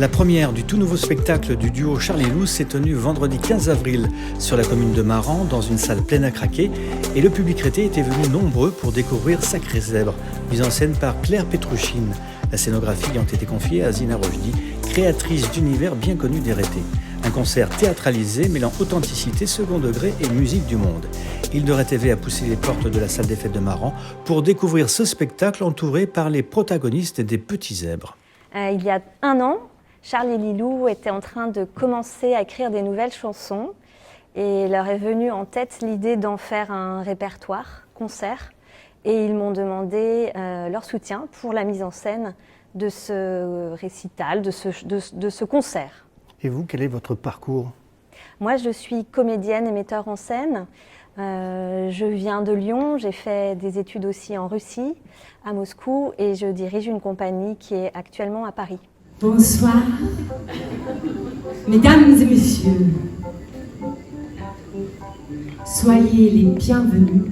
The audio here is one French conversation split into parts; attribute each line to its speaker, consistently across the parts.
Speaker 1: La première du tout nouveau spectacle du duo Charles et Lou s'est tenue vendredi 15 avril sur la commune de Maran, dans une salle pleine à craquer, et le public rété était venu nombreux pour découvrir Sacré Zèbre, mise en scène par Claire Petrouchine. La scénographie ayant été confiée à Zina Rochdi, créatrice d'univers bien connu des rétés. Un concert théâtralisé mêlant authenticité, second degré et musique du monde. Île de Ré TV a poussé les portes de la salle des fêtes de Maran pour découvrir ce spectacle entouré par les protagonistes des Petits Zèbres.
Speaker 2: Il y a un an, Charles et Lilou étaient en train de commencer à écrire des nouvelles chansons et leur est venue en tête l'idée d'en faire un répertoire, concert, et ils m'ont demandé leur soutien pour la mise en scène de ce récital, de ce concert.
Speaker 1: Et vous, quel est votre parcours ?
Speaker 2: Moi, je suis comédienne et metteur en scène. Je viens de Lyon, j'ai fait des études aussi en Russie, à Moscou, et je dirige une compagnie qui est actuellement à Paris.
Speaker 3: Bonsoir, mesdames et messieurs. Soyez les bienvenus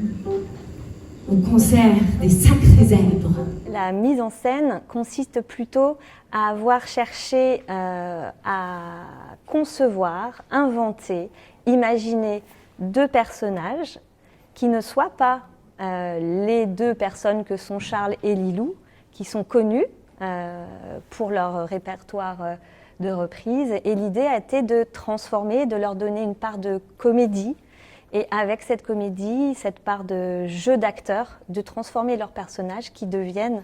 Speaker 3: au concert des Sacrés Zèbres.
Speaker 2: La mise en scène consiste plutôt à avoir cherché à concevoir, inventer, imaginer deux personnages qui ne soient pas les deux personnes que sont Charles et Lilou, qui sont connus pour leur répertoire de reprises. Et l'idée a été de transformer, de leur donner une part de comédie. Et avec cette comédie, cette part de jeu d'acteurs, de transformer leurs personnages qui deviennent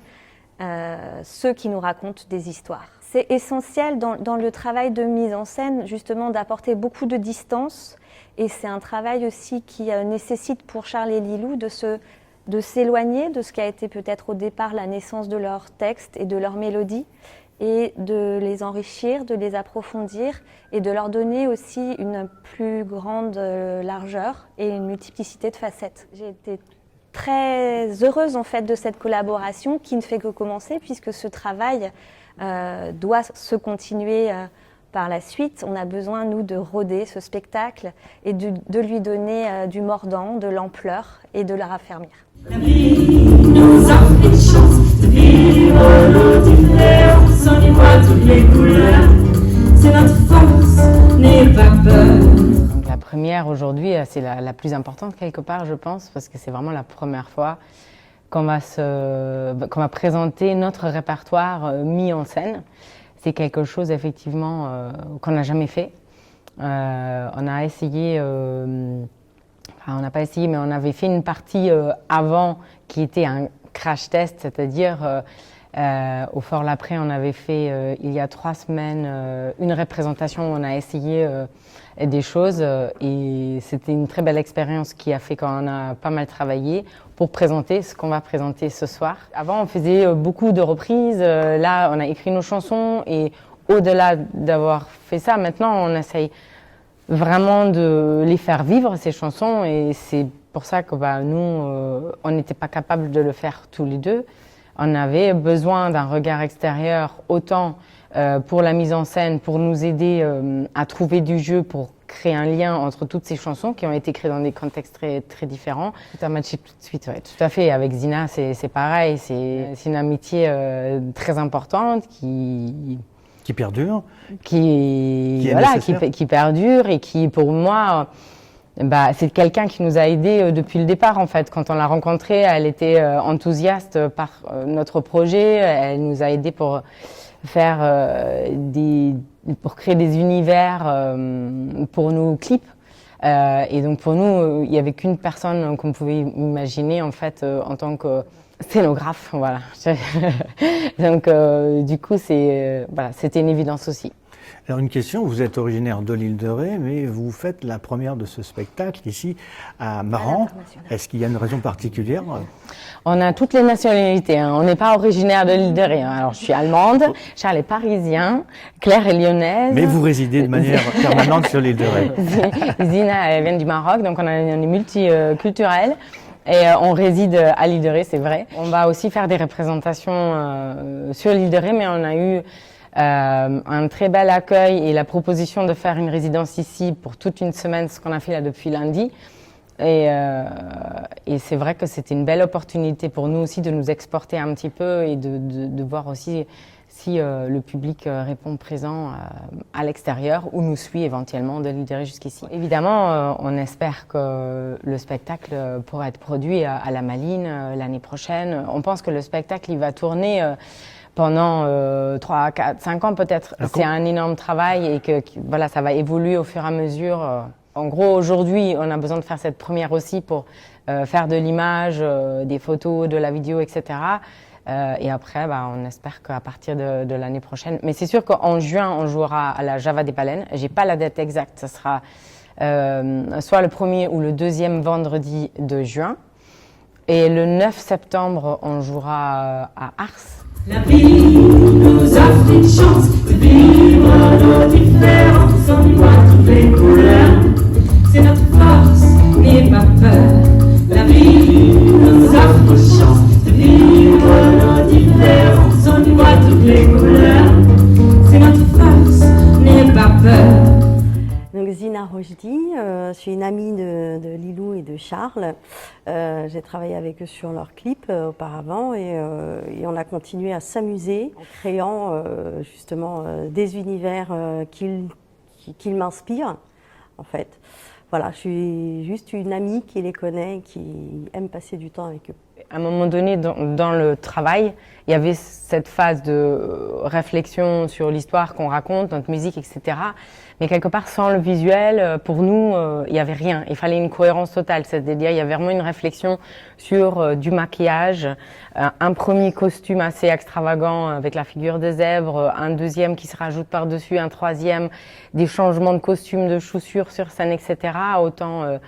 Speaker 2: ceux qui nous racontent des histoires. C'est essentiel dans le travail de mise en scène, justement, d'apporter beaucoup de distance. Et c'est un travail aussi qui nécessite pour Charles et Lilou de s'éloigner de ce qui a été peut-être au départ la naissance de leurs textes et de leurs mélodies, et de les enrichir, de les approfondir et de leur donner aussi une plus grande largeur et une multiplicité de facettes. J'ai été très heureuse en fait de cette collaboration qui ne fait que commencer, puisque ce travail doit se continuer par la suite. On a besoin, nous, de roder ce spectacle et de lui donner du mordant, de l'ampleur et de le raffermir.
Speaker 3: La vie nous offre une chance de vivre l'ordinaire, sans y voir toutes les couleurs. C'est notre force, n'aie pas peur.
Speaker 4: Donc la première aujourd'hui, c'est la plus importante quelque part, je pense, parce que c'est vraiment la première fois qu'on va présenter notre répertoire mis en scène. C'est quelque chose effectivement qu'on n'a jamais fait. On a essayé, on n'a pas essayé, mais on avait fait une partie avant qui était un crash test, c'est-à-dire au Fort Lapré, on avait fait il y a 3 semaines une représentation où on a essayé des choses et c'était une très belle expérience qui a fait qu'on a pas mal travaillé pour présenter ce qu'on va présenter ce soir. Avant, on faisait beaucoup de reprises. Là, on a écrit nos chansons et au-delà d'avoir fait ça, maintenant, on essaye vraiment de les faire vivre, ces chansons. Et c'est pour ça que nous, on n'était pas capable de le faire tous les deux. On avait besoin d'un regard extérieur, autant pour la mise en scène, pour nous aider à trouver du jeu, pour créer un lien entre toutes ces chansons qui ont été créées dans des contextes très, très différents. Tout a matché tout de suite, ouais, tout à fait. Avec Zina, c'est pareil. C'est une amitié très importante qui
Speaker 1: perdure,
Speaker 4: qui perdure et qui, pour moi, c'est quelqu'un qui nous a aidés depuis le départ, en fait. Quand on l'a rencontrée, elle était enthousiaste par notre projet. Elle nous a aidés pour faire pour créer des univers pour nos clips. Et donc pour nous, il n'y avait qu'une personne qu'on pouvait imaginer en fait en tant que scénographe, voilà. Donc du coup, c'était une évidence aussi.
Speaker 1: Alors une question, vous êtes originaire de l'île de Ré, mais vous faites la première de ce spectacle ici à Maran. Est-ce qu'il y a une raison particulière ?
Speaker 4: On a toutes les nationalités, hein. On n'est pas originaire de l'île de Ré. Hein. Alors je suis allemande, Charles est parisien, Claire est lyonnaise.
Speaker 1: Mais vous résidez de manière permanente sur l'île de Ré.
Speaker 4: Zina, elle vient du Maroc, donc on est multiculturel. Et on réside à l'île de Ré, c'est vrai. On va aussi faire des représentations sur l'île de Ré, mais on a eu un très bel accueil et la proposition de faire une résidence ici pour toute une semaine, ce qu'on a fait là depuis lundi. Et c'est vrai que c'était une belle opportunité pour nous aussi de nous exporter un petit peu et de voir aussi si le public répond présent à l'extérieur ou nous suit éventuellement de l'idée jusqu'ici. Évidemment, on espère que le spectacle pourra être produit à la Malines l'année prochaine. On pense que le spectacle il va tourner pendant 3, 4, 5 ans peut-être. C'est un énorme travail et que voilà, ça va évoluer au fur et à mesure. En gros, aujourd'hui, on a besoin de faire cette première aussi pour faire de l'image, des photos, de la vidéo, etc. Et après, on espère qu'à partir de l'année prochaine. Mais c'est sûr qu'en juin, on jouera à la Java des Baleines. J'ai pas la date exacte. Ça sera soit le premier ou le deuxième vendredi de juin. Et le 9 septembre, on jouera à Ars.
Speaker 3: La vie nous offre une chance de vivre nos différences, on y voit toutes les couleurs. C'est notre force, n'aie pas peur. La vie nous offre une chance de vivre nos différences, on y voit toutes les couleurs. C'est notre force, n'aie pas peur.
Speaker 5: Donc Zina Rochdi, je suis une amie de Lilou et de Charles. J'ai travaillé avec eux sur leurs clips auparavant et on a continué à s'amuser en créant justement des univers qui m'inspirent en fait. Voilà, je suis juste une amie qui les connaît et qui aime passer du temps avec eux.
Speaker 4: À un moment donné, dans le travail, il y avait cette phase de réflexion sur l'histoire qu'on raconte, notre musique, etc. Mais quelque part, sans le visuel, pour nous, il n'y avait rien. Il fallait une cohérence totale, c'est-à-dire il y avait vraiment une réflexion sur du maquillage, un premier costume assez extravagant avec la figure de zèbre, un deuxième qui se rajoute par-dessus, un troisième, des changements de costumes, de chaussures sur scène, etc. Autant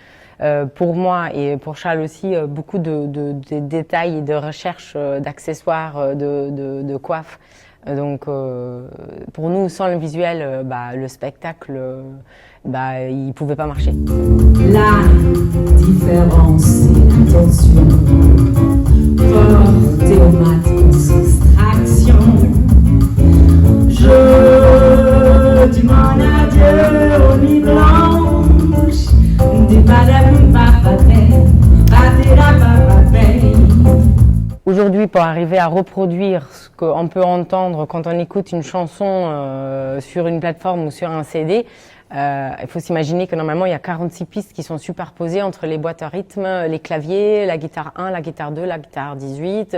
Speaker 4: pour moi et pour Charles aussi, beaucoup de détails et de recherche d'accessoires, de coiffes. Donc pour nous, sans le visuel, le spectacle, il ne pouvait pas marcher.
Speaker 3: La différence, c'est l'intention, portée au mat en soustraction. Je demande adieu aux nuits blanches, des badabou bababé, badera bababé.
Speaker 4: Aujourd'hui, pour arriver à reproduire ce qu'on peut entendre quand on écoute une chanson sur une plateforme ou sur un CD, il faut s'imaginer que normalement il y a 46 pistes qui sont superposées entre les boîtes à rythme, les claviers, la guitare 1, la guitare 2, la guitare 18,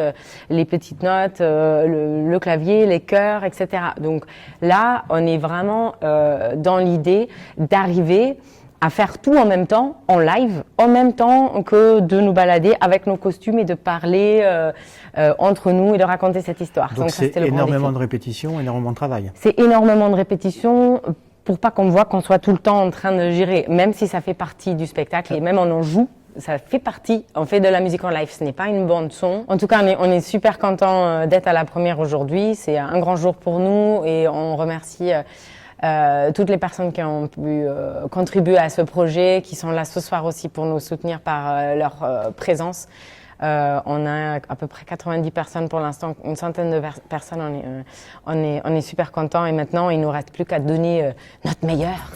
Speaker 4: les petites notes, le clavier, les chœurs, etc. Donc là, on est vraiment dans l'idée d'arriver à faire tout en même temps, en live, en même temps que de nous balader avec nos costumes et de parler entre nous et de raconter cette histoire.
Speaker 1: Donc c'est énormément de répétitions, énormément de travail.
Speaker 4: C'est énormément de répétitions pour pas qu'on voit qu'on soit tout le temps en train de gérer, même si ça fait partie du spectacle et même on en joue. Ça fait partie, on fait de la musique en live, ce n'est pas une bande son. En tout cas, on est super content d'être à la première aujourd'hui. C'est un grand jour pour nous et on remercie toutes les personnes qui ont pu contribuer à ce projet, qui sont là ce soir aussi pour nous soutenir par leur présence. On a à peu près 90 personnes pour l'instant, une centaine de personnes. On est super contents et maintenant il nous reste plus qu'à donner notre meilleur.